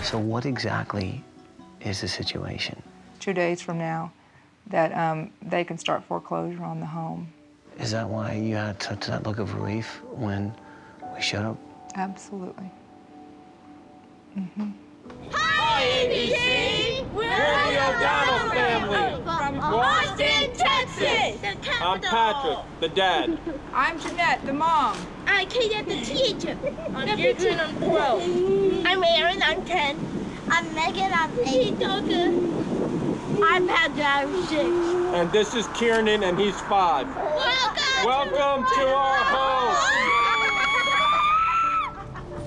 So what exactly is the situation? 2 days from now, that they can start foreclosure on the home. Is that why you had such that look of relief when we showed up? Absolutely. Hi, ABC! We're the O'Donnell family. From Austin, Texas. I'm Patrick, the dad. I'm Jeanette, the mom. I'm Kate, the teacher. I'm Adrian, I'm 12. I'm Aaron, I'm 10. I'm Megan, I'm 8. I'm Patrick, I'm 6. And this is Kiernan, and he's 5. Welcome to our home.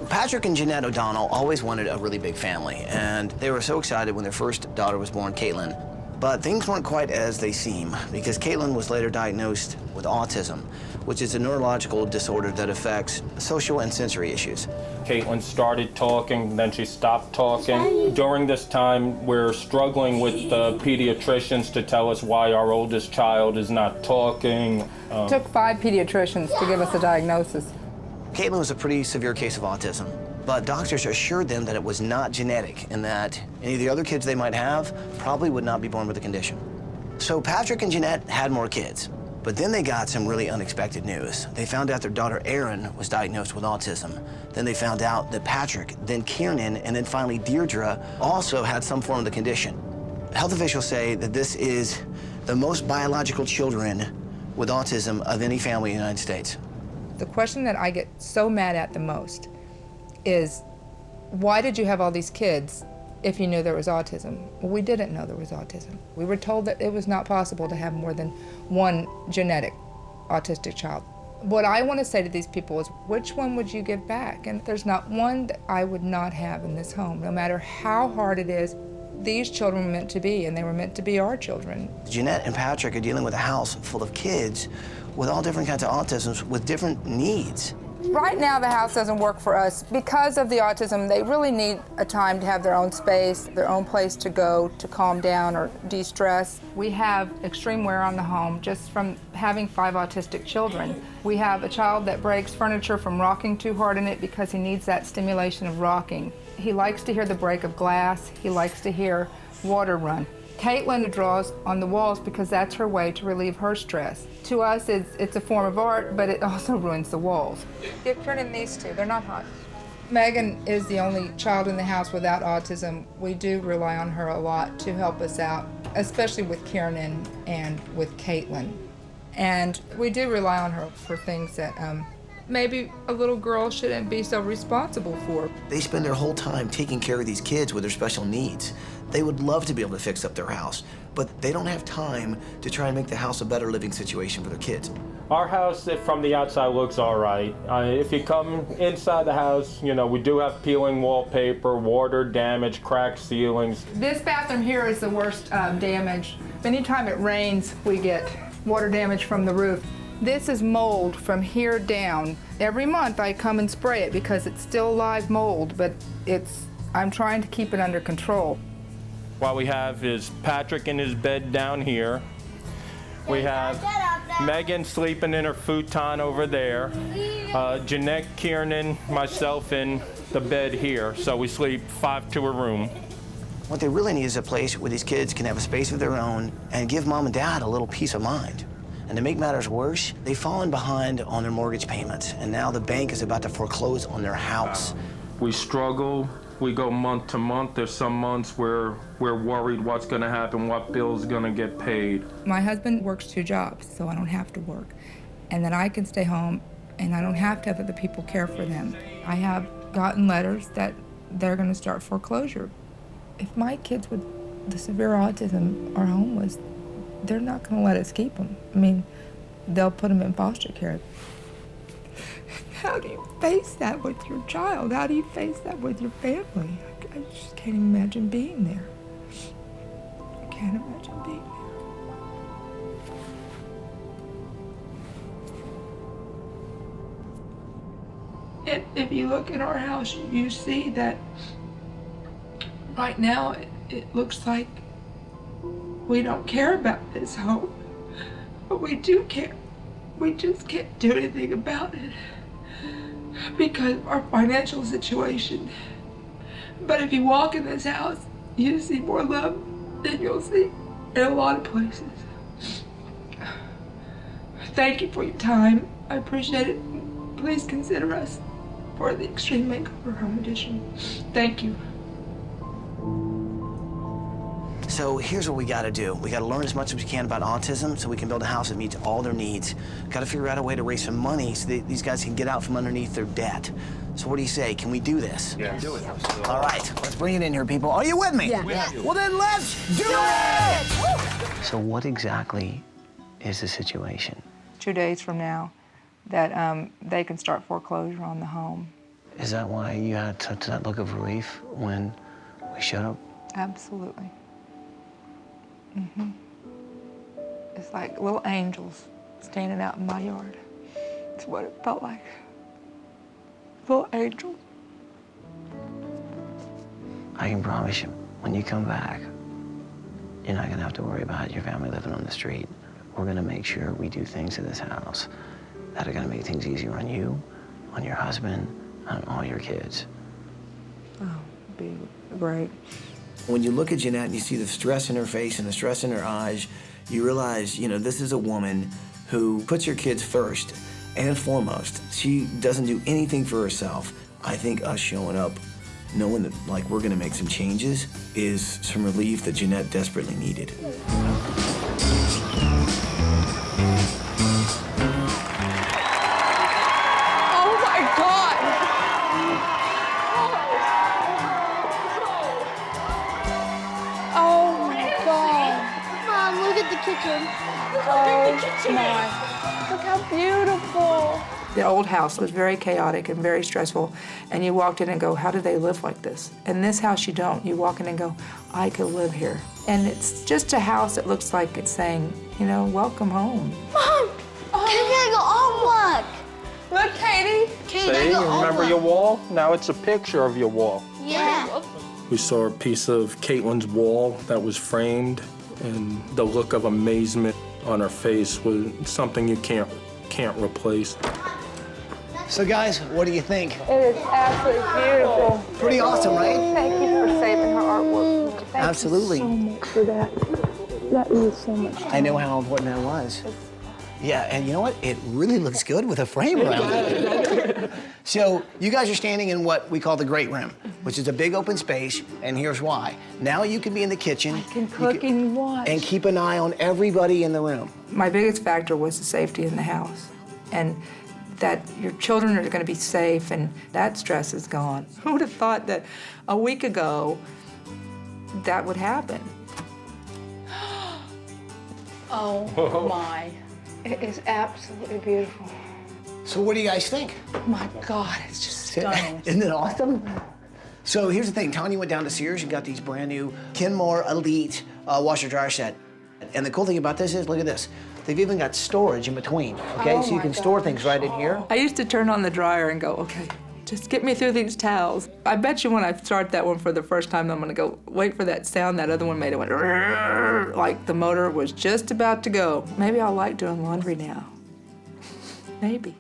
Patrick and Jeanette O'Donnell always wanted a really big family, and they were so excited when their first daughter was born, Caitlin. But things weren't quite as they seem, because Caitlin was later diagnosed with autism, which is a neurological disorder that affects social and sensory issues. Caitlin started talking, then she stopped talking. During this time, we're struggling with the pediatricians to tell us why our oldest child is not talking. It took 5 pediatricians to give us a diagnosis. Caitlin was a pretty severe case of autism, but doctors assured them that it was not genetic and that any of the other kids they might have probably would not be born with the condition. So Patrick and Jeanette had more kids, but then they got some really unexpected news. They found out their daughter Erin was diagnosed with autism. Then they found out that Patrick, then Kiernan, and then finally Deirdre also had some form of the condition. Health officials say that this is the most biological children with autism of any family in the United States. The question that I get so mad at the most is, why did you have all these kids if you knew there was autism? Well, we didn't know there was autism. We were told that it was not possible to have more than one genetic autistic child. What I want to say to these people is, which one would you give back? And there's not one that I would not have in this home, no matter how hard it is. These children were meant to be, and they were meant to be our children. Jeanette and Patrick are dealing with a house full of kids with all different kinds of autisms with different needs. Right now, the house doesn't work for us. Because of the autism, they really need a time to have their own space, their own place to go to calm down or de-stress. We have extreme wear on the home just from having 5 autistic children. We have a child that breaks furniture from rocking too hard in it because he needs that stimulation of rocking. He likes to hear the break of glass. He likes to hear water run. Caitlin draws on the walls because that's her way to relieve her stress. To us, it's a form of art, but it also ruins the walls. Get printing these two, they're not hot. Megan is the only child in the house without autism. We do rely on her a lot to help us out, especially with Kiernan and with Caitlin. And we do rely on her for things that maybe a little girl shouldn't be so responsible for. They spend their whole time taking care of these kids with their special needs. They would love to be able to fix up their house, but they don't have time to try and make the house a better living situation for their kids. Our house, from the outside, looks all right. If you come inside the house, you know, we do have peeling wallpaper, water damage, cracked ceilings. This bathroom here is the worst damage. Anytime it rains, we get water damage from the roof. This is mold from here down. Every month I come and spray it because it's still live mold, but I'm trying to keep it under control. What we have is Patrick in his bed down here. We have Megan sleeping in her futon over there. Jeanette, Kiernan, myself in the bed here. So we sleep 5 to a room. What they really need is a place where these kids can have a space of their own and give mom and dad a little peace of mind. And to make matters worse, they've fallen behind on their mortgage payments, and now the bank is about to foreclose on their house. We struggle. We go month to month. There's some months where we're worried what's going to happen, what bill's going to get paid. My husband works 2 jobs, so I don't have to work. And then I can stay home, and I don't have to have other people care for them. I have gotten letters that they're going to start foreclosure. If my kids with the severe autism are homeless, they're not going to let us keep them. I mean, they'll put them in foster care. How do you face that with your child? How do you face that with your family? I just can't imagine being there. I can't imagine being there. If you look at our house, you see that right now it looks like we don't care about this home, but we do care. We just can't do anything about it because our financial situation. But if you walk in this house, you see more love than you'll see in a lot of places. Thank you for your time. I appreciate it. Please consider us for the Extreme Makeover Home Edition. Thank you. So here's what we got to do. We got to learn as much as we can about autism so we can build a house that meets all their needs. Got to figure out a way to raise some money so that these guys can get out from underneath their debt. So what do you say? Can we do this? Yeah. Do it. All right, let's bring it in here, people. Are you with me? Yeah. Well, then let's do it! So what exactly is the situation? 2 days from now, that they can start foreclosure on the home. Is that why you had such that look of relief when we showed up? Absolutely. It's like little angels standing out in my yard. It's what it felt like. Little angels. I can promise you, when you come back, you're not gonna have to worry about your family living on the street. We're gonna make sure we do things in this house that are gonna make things easier on you, on your husband, on all your kids. Oh, it'd be great. When you look at Jeanette and you see the stress in her face and the stress in her eyes, you realize, this is a woman who puts her kids first and foremost. She doesn't do anything for herself. I think us showing up, knowing that, we're gonna make some changes is some relief that Jeanette desperately needed. Oh my God! Oh my God! Mom, look at the kitchen. Oh my! Look how beautiful! The old house was very chaotic and very stressful, and you walked in and go, how do they live like this? In this house, you don't. You walk in and go, I could live here. And it's just a house that looks like it's saying, welcome home. Mom, Katie, I got homework. Look, Katie. Katie, I See, got remember homework. your wall? Now it's a picture of your wall. Yeah. We saw a piece of Caitlin's wall that was framed, and the look of amazement on her face was something you can't replace. So guys, what do you think? It is absolutely beautiful. Pretty awesome, right? Thank you for saving her artwork. Thank Absolutely. you so much for that. That means so much. I know how important that was. Yeah, and you know what? It really looks good with a frame around it. So you guys are standing in what we call the great room, which is a big open space, and here's why. Now you can be in the kitchen. I can cook and watch. And keep an eye on everybody in the room. My biggest factor was the safety in the house, and that your children are going to be safe, and that stress is gone. Who would have thought that a week ago that would happen? Oh my. It is absolutely beautiful. So what do you guys think? Oh my God, it's just stunning. Isn't it awesome? So here's the thing, Tanya went down to Sears and got these brand new Kenmore Elite washer dryer set. And the cool thing about this is, look at this. They've even got storage in between, okay? Oh so you my can store gosh. things right in here. I used to turn on the dryer and go, okay, just get me through these towels. I bet you when I start that one for the first time, I'm gonna go, wait for that sound that other one made. It went, "Rrrr," like the motor was just about to go. Maybe I'll like doing laundry now. Maybe.